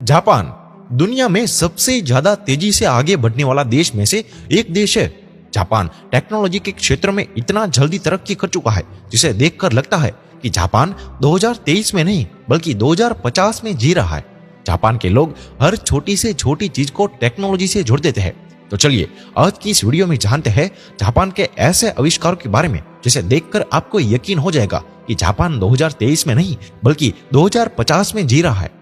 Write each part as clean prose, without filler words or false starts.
Japan दुनिया में सबसे ज्यादा तेजी से आगे बढ़ने वाला देश में से एक देश है। जापान टेक्नोलॉजी के क्षेत्र में इतना जल्दी तरक्की कर चुका है जिसे देखकर लगता है कि जापान 2023 में नहीं बल्कि 2050 में जी रहा है। जापान के लोग हर छोटी से छोटी चीज को टेक्नोलॉजी से जोड़ देते हैं। तो चलिए आज की इस वीडियो में जानते हैं जापान के ऐसे आविष्कारों के बारे में जिसे देखकर आपको यकीन हो जाएगा कि जापान 2023 में नहीं बल्कि 2050 में जी रहा है।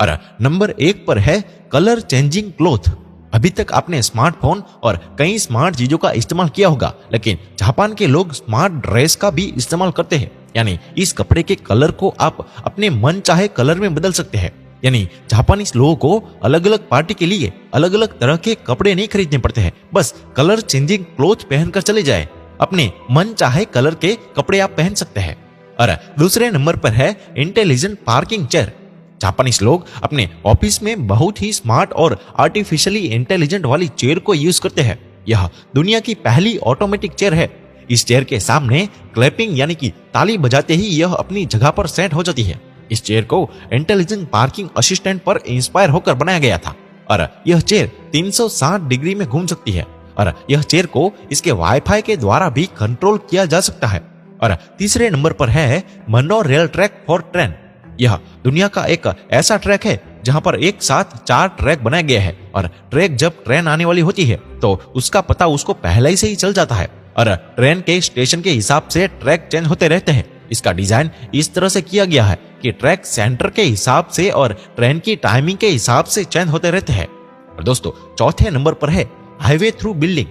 और नंबर 1 पर है कलर चेंजिंग क्लॉथ। अभी तक आपने स्मार्टफोन और कई स्मार्ट चीजों का इस्तेमाल किया होगा, लेकिन जापान के लोग स्मार्ट ड्रेस का भी इस्तेमाल करते हैं। यानी इस कपड़े के कलर को आप अपने मन चाहे कलर में बदल सकते हैं। यानी जापानीज लोगों को अलग अलग पार्टी के लिए अलग अलग तरह के कपड़े नहीं खरीदने पड़ते हैं, बस कलर चेंजिंग क्लॉथ पहनकर चले जाए, अपने मन चाहे कलर के कपड़े आप पहन सकते हैं। और दूसरे नंबर पर है इंटेलिजेंट पार्किंग चेयर। जापानीज लोग अपने ऑफिस में बहुत ही स्मार्ट और आर्टिफिशियली इंटेलिजेंट वाली चेयर को यूज करते हैं। यह दुनिया की पहली ऑटोमेटिक चेयर है। इस चेयर के सामने क्लैपिंग यानी कि ताली बजाते ही यह अपनी जगह पर सेट हो जाती है। इस चेयर को इंटेलिजेंट पार्किंग असिस्टेंट पर इंस्पायर होकर बनाया गया था और यह चेयर 360 डिग्री में घूम सकती है और यह चेयर को इसके वाईफाई के द्वारा भी कंट्रोल किया जा सकता है। और तीसरे नंबर पर है mono rail track for train. यह दुनिया का एक ऐसा ट्रैक है जहां पर एक साथ 4 ट्रैक बनाया गया है और ट्रैक जब ट्रेन आने वाली होती है तो उसका पता उसको पहले से ही चल जाता है और ट्रेन के स्टेशन के हिसाब से ट्रैक चेंज होते रहते हैं। इसका डिजाइन इस तरह से किया गया है कि ट्रैक सेंटर के हिसाब से और ट्रेन की टाइमिंग के हिसाब से चेंज होते रहते हैं। और दोस्तों चौथे नंबर पर है हाईवे थ्रू बिल्डिंग।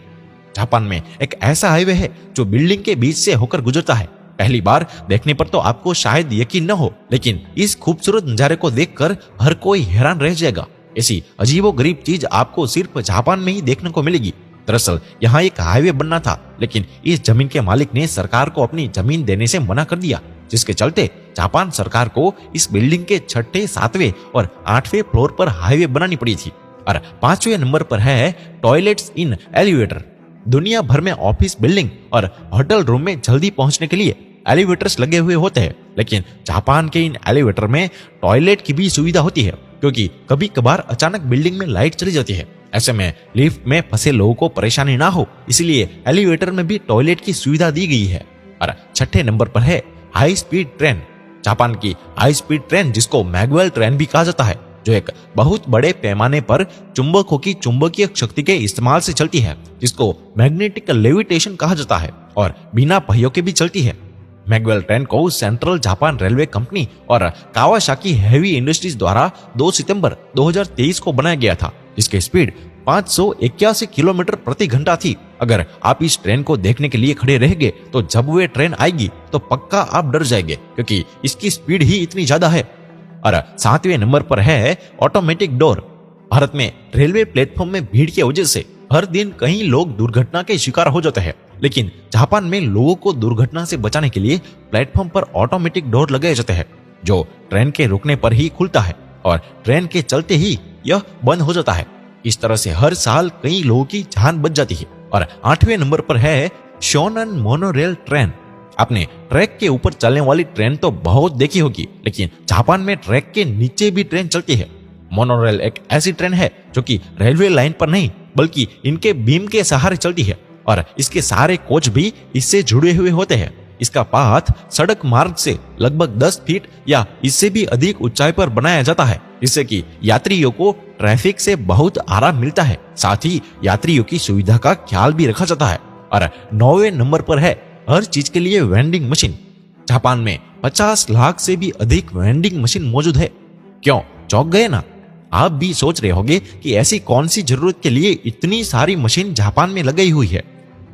जापान में एक ऐसा हाईवे है जो बिल्डिंग के बीच से होकर गुजरता है। पहली बार देखने पर तो आपको शायद यकीन न हो, लेकिन इस खूबसूरत नजारे को देखकर हर कोई हैरान रह जाएगा। ऐसी अजीबोगरीब चीज आपको सिर्फ जापान में ही देखने को मिलेगी। दरअसल यहाँ एक हाईवे बनना था, लेकिन इस जमीन के मालिक ने सरकार को अपनी जमीन देने से मना कर दिया, जिसके चलते जापान सरकार को इस बिल्डिंग के 6ठे, 7वें और 8वें फ्लोर पर हाईवे बनानी पड़ी थी। और 5वें नंबर पर है टॉयलेट्स इन एलिवेटर। दुनिया भर में ऑफिस बिल्डिंग और होटल रूम में जल्दी पहुंचने के लिए एलिवेटर्स लगे हुए होते हैं, लेकिन जापान के इन एलिवेटर में टॉयलेट की भी सुविधा होती है, क्योंकि कभी कभार अचानक बिल्डिंग में लाइट चली जाती है। ऐसे में लिफ्ट में फंसे लोगों को परेशानी ना हो, इसलिए एलिवेटर में भी टॉयलेट की सुविधा दी गई है। और 6ठे नंबर पर है हाई स्पीड ट्रेन। जापान की हाई स्पीड ट्रेन, जिसको मैगवेल ट्रेन भी कहा जाता है, जो एक बहुत बड़े पैमाने पर चुंबकों की चुंबकीय शक्ति के इस्तेमाल से चलती है, जिसको मैग्नेटिक लेविटेशन कहा जाता है और बिना पहियों के भी चलती है। मैगवेल ट्रेन को सेंट्रल जापान रेलवे कंपनी और कावासाकी हेवी इंडस्ट्रीज द्वारा 2 सितंबर 2023 को बनाया गया था, जिसकी स्पीड 581 किलोमीटर प्रति घंटा थी। अगर आप इस ट्रेन को देखने के लिए खड़े रहेंगे तो जब वे ट्रेन आएगी तो पक्का आप डर जाएंगे, क्योंकि इसकी स्पीड ही इतनी ज्यादा है। और 7वें नंबर पर है ऑटोमेटिक डोर। भारत में रेलवे प्लेटफॉर्म में भीड़ की वजह से हर दिन कई लोग दुर्घटना के शिकार हो जाते हैं, लेकिन जापान में लोगों को दुर्घटना से बचाने के लिए प्लेटफॉर्म पर ऑटोमेटिक डोर लगाए जाते हैं, जो ट्रेन के रुकने पर ही खुलता है और ट्रेन के चलते ही यह बंद हो जाता है। इस तरह से हर साल कई लोगों की जान बच जाती है। और 8वें नंबर पर है शोनन मोनोरेल ट्रेन। आपने ट्रैक के ऊपर चलने वाली ट्रेन तो बहुत देखी होगी, लेकिन जापान में ट्रैक के नीचे भी ट्रेन चलती है। मोनोरेल एक ऐसी ट्रेन है जो कि रेलवे लाइन पर नहीं बल्कि इनके बीम के सहारे चलती है और इसके सारे कोच भी इससे जुड़े हुए होते हैं। इसका पाथ सड़क मार्ग से लगभग 10 फीट या इससे भी अधिक ऊंचाई पर बनाया जाता है, जिससे कि यात्रियों को ट्रैफिक से बहुत आराम मिलता है। साथ ही यात्रियों की सुविधा का ख्याल भी रखा जाता है। और 9वें नंबर पर है हर चीज के लिए वेंडिंग मशीन। जापान में 50 लाख से भी अधिक वेंडिंग मशीन मौजूद है। क्यों चौंक गए ना? आप भी सोच रहे होंगे कि ऐसी कौन सी जरूरत के लिए इतनी सारी मशीन जापान में लगाई हुई है।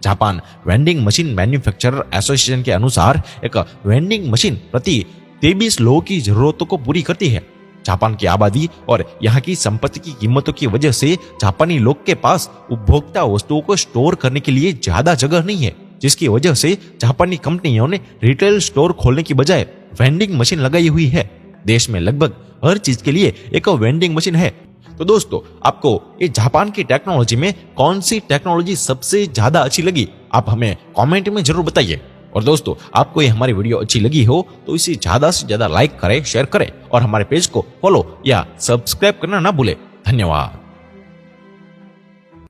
Japan vending machine manufacturer association के अनुसार एक वेंडिंग मशीन प्रति 23 लोगों की जरूरतों को पूरी करती है। जापान की आबादी और यहाँ की संपत्ति की कीमतों की वजह से जापानी लोग के पास उपभोक्ता वस्तुओं को स्टोर करने के लिए ज्यादा जगह नहीं है, जिसकी वजह से जापानी कंपनियों ने रिटेल स्टोर खोलने की बजाय वेंडिंग मशीन लगाई हुई है। देश में लगभग हर चीज के लिए एक वेंडिंग मशीन है। तो दोस्तों आपको ये जापान की टेक्नोलॉजी में कौन सी टेक्नोलॉजी सबसे ज्यादा अच्छी लगी, आप हमें कमेंट में जरूर बताइए। और दोस्तों, आपको ये हमारी वीडियो अच्छी लगी हो तो इसे ज्यादा से ज्यादा लाइक करें, शेयर करें और हमारे पेज को फॉलो या सब्सक्राइब करना ना भूलें। धन्यवाद।